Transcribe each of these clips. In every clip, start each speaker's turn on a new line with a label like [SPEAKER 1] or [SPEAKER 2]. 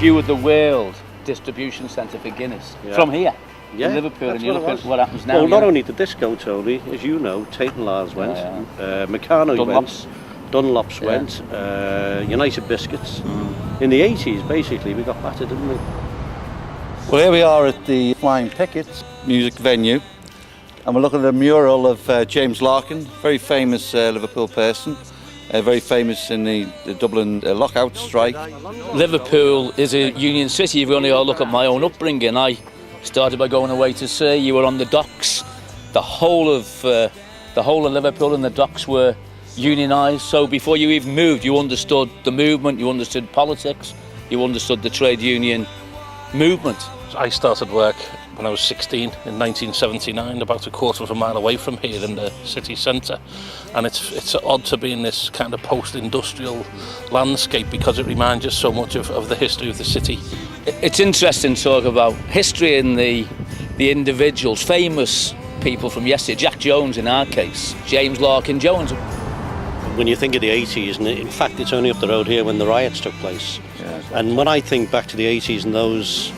[SPEAKER 1] view of the world distribution centre for Guinness from here.
[SPEAKER 2] Yeah,
[SPEAKER 1] in Liverpool, and you look at what happens now.
[SPEAKER 2] Well, not only did this go, Tony, as you know, Tate and Lars went, Meccano went, Dunlop's went, United Biscuits. In the 80s, basically, we got battered, didn't we?
[SPEAKER 3] Well, here we are at the Flying Pickets music venue, and we're looking at a mural of James Larkin, very famous Liverpool person, very famous in the Dublin lockout strike.
[SPEAKER 1] Liverpool is a union city. If you only look at my own upbringing, I started by going away to sea. You were on the docks. The whole of Liverpool and the docks were unionised. So before you even moved, you understood the movement, you understood politics, you understood the trade union movement.
[SPEAKER 4] I started work when I was 16 in 1979, about a quarter of a mile away from here in the city centre, and it's odd to be in this kind of post-industrial landscape because it reminds us so much of the history of the city.
[SPEAKER 1] It's interesting to talk about history and the individuals, famous people from yesterday. Jack Jones in our case, James Larkin Jones.
[SPEAKER 2] When you think of the 80s, and in fact it's only up the road here when the riots took place, and when I think back to the 80s and those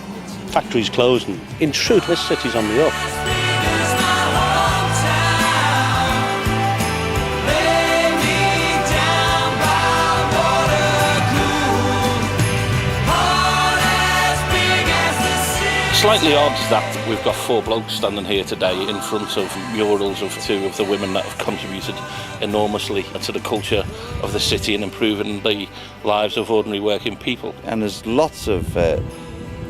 [SPEAKER 2] factories closing, in truth this city's on the up.
[SPEAKER 4] Slightly odd that we've got 4 blokes standing here today in front of murals of 2 of the women that have contributed enormously to the culture of the city and improving the lives of ordinary working people.
[SPEAKER 3] And there's lots of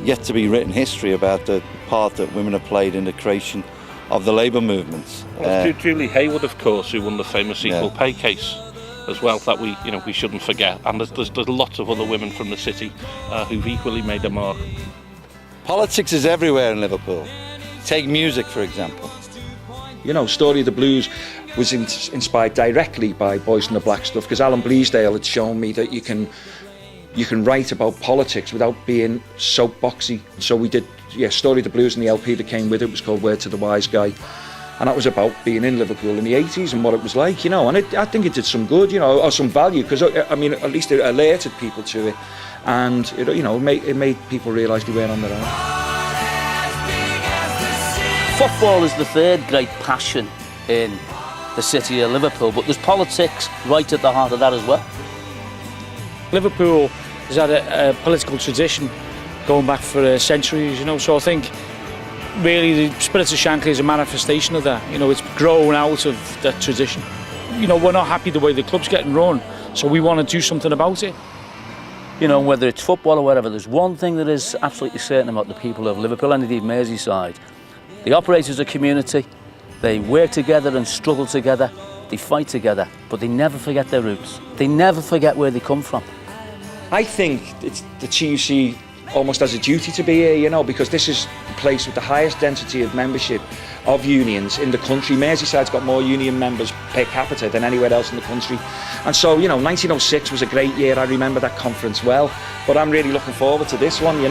[SPEAKER 3] yet to be written history about the part that women have played in the creation of the labour movements.
[SPEAKER 4] Well, Julie Hayward, of course, who won the famous equal pay case as well, that we shouldn't forget. And there's lots of other women from the city who've equally made a mark.
[SPEAKER 3] Politics is everywhere in Liverpool. Take music, for example.
[SPEAKER 5] You know, Story of the Blues was inspired directly by Boys in the Black stuff, because Alan Bleasdale had shown me that you can write about politics without being soapboxy. So we did, Story of the Blues, and the LP that came with it was called Word to the Wise Guy. And that was about being in Liverpool in the 80s and what it was like, you know. And I think it did some good, you know, or some value, because, I mean, at least it alerted people to it. And, it made people realise they weren't on their own.
[SPEAKER 1] Football is the third great passion in the city of Liverpool, but there's politics right at the heart of that as well.
[SPEAKER 6] Liverpool has had a political tradition going back for centuries, so I think really the Spirit of Shankly is a manifestation of that. It's grown out of that tradition. We're not happy the way the club's getting run, so we want to do something about it.
[SPEAKER 1] Whether it's football or whatever, there's one thing that is absolutely certain about the people of Liverpool and indeed Merseyside. They operate as a community, they work together and struggle together, they fight together, but they never forget their roots. They never forget where they come from.
[SPEAKER 5] I think it's the TUC almost has a duty to be here, because this is the place with the highest density of membership of unions in the country. Merseyside's got more union members per capita than anywhere else in the country. And so, 1906 was a great year. I remember that conference well, but I'm really looking forward to this one,
[SPEAKER 7] The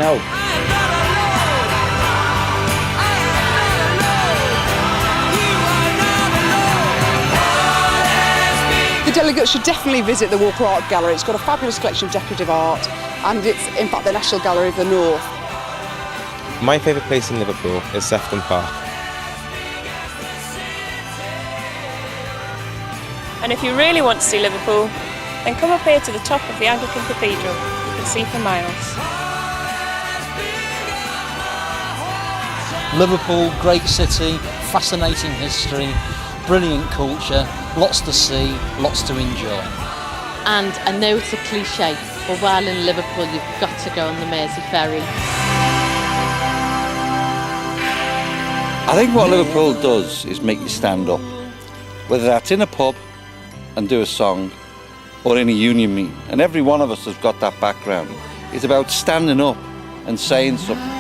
[SPEAKER 7] delegates should definitely visit the Walker Art Gallery. It's got a fabulous collection of decorative art, and it's in fact the National Gallery of the North.
[SPEAKER 8] My favourite place in Liverpool is Sefton Park.
[SPEAKER 9] And if you really want to see Liverpool, then come up here to the top of the Anglican Cathedral. You can see for miles.
[SPEAKER 10] Liverpool, great city, fascinating history, brilliant culture, lots to see, lots to enjoy.
[SPEAKER 11] And I know it's a cliche, but while in Liverpool you've got to go on the Mersey ferry.
[SPEAKER 3] I think what Liverpool does is make you stand up, whether that's in a pub and do a song or in a union meeting. And every one of us has got that background. It's about standing up and saying something.